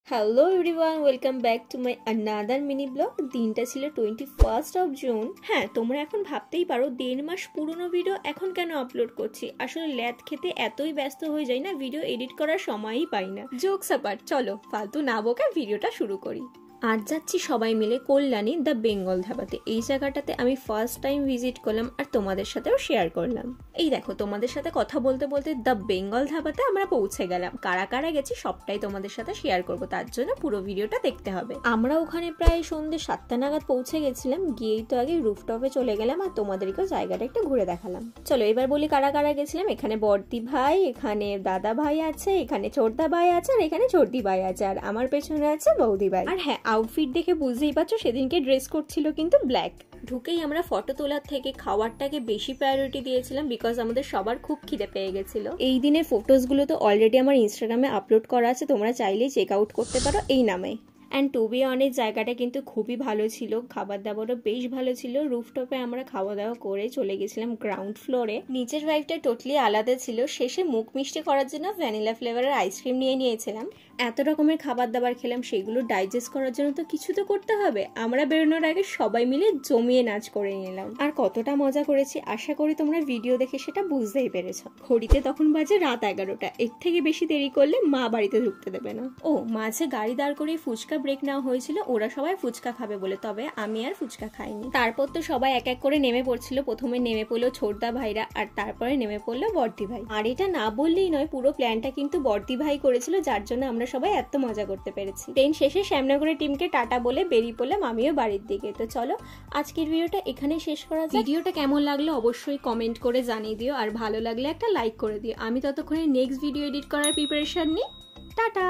Hello everyone, welcome back to my another mini blog. দিনটা ছিল 21 June. হ্যাঁ, তোমরা এখন ভাবতেই পারো 1.5 মাস পুরনো ভিডিও এখন কেন আপলোড করছি। আসলে ল্যাদ খেতে এতই ব্যস্ত হয়ে যাই না, ভিডিও এডিট করার সময়ই পাই না। জোকস অ্যাপার্ট, চলো ফালতু না বকে ভিডিওটা শুরু করি। আজ যাচ্ছি সবাই মিলে কল্যাণী দ্য বেঙ্গল ধাবাতে। এই জায়গাটাতে আমি ফার্স্ট টাইম ভিজিট করলাম আর তোমাদের সাথেও শেয়ার করলাম। এই দেখো, তোমাদের সাথে কথা বলতে বলতে দ্য বেঙ্গল ধাবাতে আমরা পৌঁছে গেলাম। কারা কারা গেছি সবটাই তোমাদের সাথে শেয়ার করব, তার জন্য পুরো ভিডিওটা দেখতে হবে। আমরা ওখানে প্রায় সন্ধ্যে 7টা নাগাদ পৌঁছে গেছিলাম। গিয়েই তো আগে রুফটপে চলে গেলাম আর তোমাদেরকেও জায়গাটা একটু ঘুরে দেখালাম। চলো এবার বলি কারা কারা গেছিলাম। এখানে বর্দি ভাই, এখানে দাদা ভাই আছে, এখানে ছোটদা ভাই আছে, আর এখানে ছোটদি ভাই আছে, আর আমার পেছনে আছে বৌদি ভাই। আর হ্যাঁ, আউটফিট দেখে বুঝতেই পারছো সেদিনকে ড্রেস কোড ছিল কিন্তু ব্ল্যাক। ঢুকেই আমরা ফটো তোলার থেকে খাওয়ারটাকে বেশি প্রায়োরিটি দিয়েছিলাম, বিকজ আমাদের সবার খুব খিদে পেয়ে গেছিল। এই দিনের ফটোসগুলো তো অলরেডি আমার ইনস্টাগ্রামে আপলোড করা আছে, তোমরা চাইলেই চেক আউট করতে পারো এই নামে। অ্যান্ড টু বি অনেস্ট, জায়গাটা কিন্তু খুবই ভালো ছিল, খাবার দাবারও বেশ ভালো ছিল। রুফটপে আমরা খাওয়া দাওয়া করে চলে গেছিলাম গ্রাউন্ড ফ্লোরে। নিচের ভাইবটা টোটালি আলাদা ছিল। শেষে মুখ মিষ্টি করার জন্য ভ্যানিলা ফ্লেভারের আইসক্রিম নিয়ে নিয়েছিলাম। এত রকমের খাবার দাবার খেলাম, সেগুলো ডাইজেস্ট করার জন্য তো কিছু তো করতে হবে। আমরা বেরোনোর আগে সবাই মিলে জমিয়ে নাচ করে নিলাম। আর কতটা মজা করেছি আশা করি তোমরা ভিডিও দেখে সেটা বুঝতেই পেরেছ। ঘড়িতে তখন বাজে রাত 11টা। এর থেকে বেশি দেরি করলে মা বাড়িতে ঢুকতে দেবে না। ও, মাঝে গাড়ি দাঁড় করে ফুচকা ব্রেক নেওয়া হয়েছিল, ওরা সবাই ফুচকা খাবে বলে, তবে আমি আর ফুচকা খাইনি। তারপর তো সবাই এক এক করে নেমে পড়ছিল। প্রথমে নেমে পড়লো ছোটদা ভাইরা, আর তারপরে নেমে পড়লো বর্দি ভাই। আর এটা না বললেই নয়, পুরো প্ল্যানটা কিন্তু বর্দি ভাই করেছিল, যার জন্য আমরা সবাই এত মজা করতে পেরেছি। ট্রেন শেষে শ্যামনগরের টিমকে টাটা বলে বেরিয়ে পড়লাম আমিও বাড়ির দিকে। তো চলো আজকের ভিডিওটা এখানে শেষ করা যাক। ভিডিওটা কেমন লাগলো অবশ্যই কমেন্ট করে জানিয়ে দিও, আর ভালো লাগলে একটা লাইক করে দিও। আমি ততক্ষণে নেক্সট ভিডিও এডিট করার প্রিপারেশন নিই। টাটা।